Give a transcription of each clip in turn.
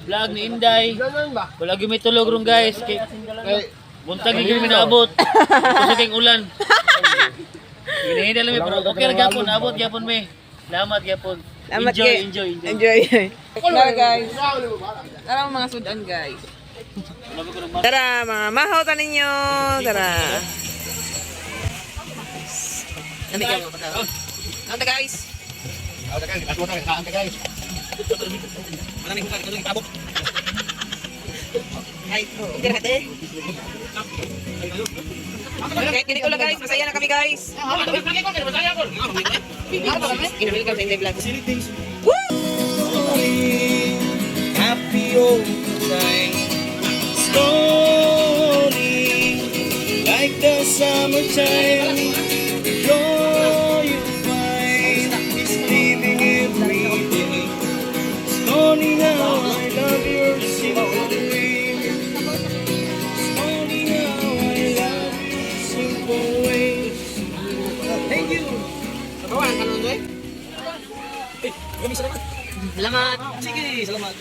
vlog ni Inday. Wala gyud may tulog ron guys. Buntag gyud mi naabot. Kasi kay ulan. Hinihintay lang mi pero okay ra gyapon, abot gyapon mi. Salamat gyapon. Enjoy. Tara guys. Tara mga sudan guys. Tara mga mahaw ta ninyo. Tara. Nami ka mo pa. Ante guys. Ante guys. Mana nih bukan itu tabuk. Hai, tira hati. Oke, kini ulah guys, masaya na kami guys. Inamil ka sa Inday Vlog. Happy old time, slowly, like the summertime. Joy you find is living every day. Slowly now, I love your simple way. Slowly now, I love your simple way. Thank you. Kawan kan Undoy? Kami salamat. Selamat. Sige, salamat.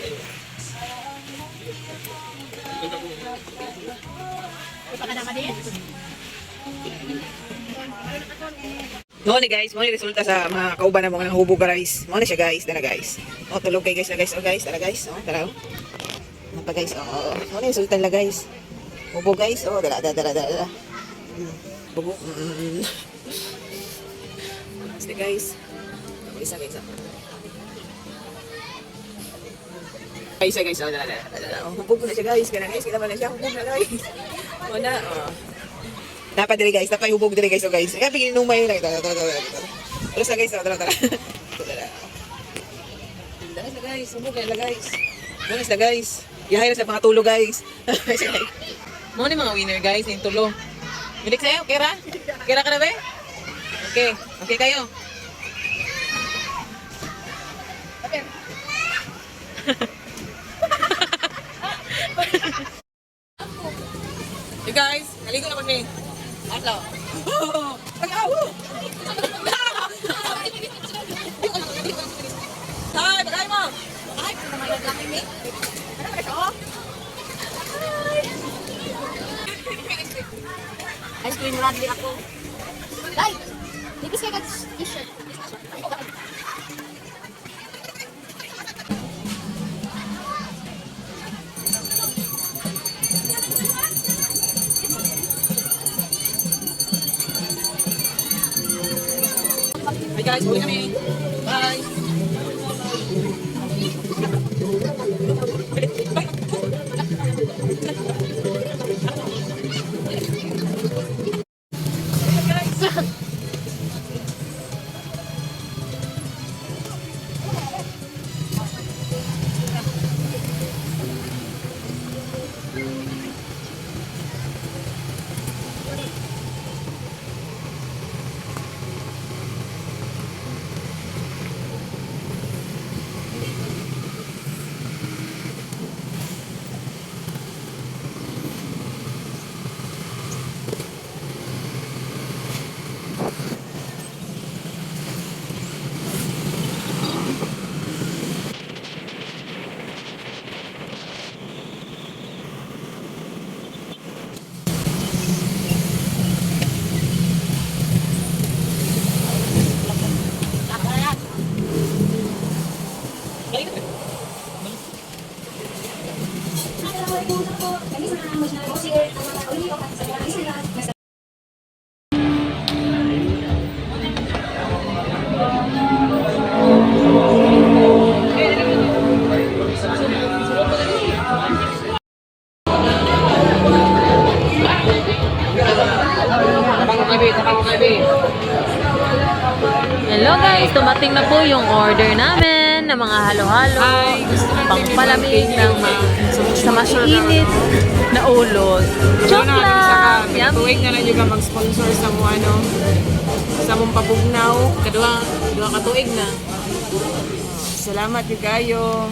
No ni guys, mo ni resulta sa mga kauban na mga hubog guys. Mo ni siya guys, dala guys. Oh, tulog kay guys, guys, oh guys, dala guys. Oh, tara. Napa guys, oh. Mo ni resulta la guys. Hubog guys, oh, dala. Bugo. Sige guys. Isa guys. Guys, oh, dala. Oh, hubog na siya guys, kana guys, kita man siya hubog na guys. Oh na, oh. Dapat diri guys, dapat hubog diri guys, oh guys. Kaya pigin numay lang ito. Terus na guys, tara. Dala guys, hubog na guys. Bonus na guys. Yahay na sa mga tulo guys. Mo ni mga winner guys, yung tulo. Milik sa'yo, Kira? Kira ka na ba? Okay kayo. Hey guys, naligo na kami. Atlaw. Hi, bagay mo. Hi, Ice cream radli ako. Dai, nipis kayo ka t-shirt. Hi guys, uwi kami. Bye. Hello guys, dumating na po yung order namin ng mga halo-halo, pangpalamig ng sa maiinit na ulod. Joke lang! Tuwing na lang yung mag-sponsor sa mo sa mong pabugnaw. Kadua ka tuig na. Salamat yung kayo.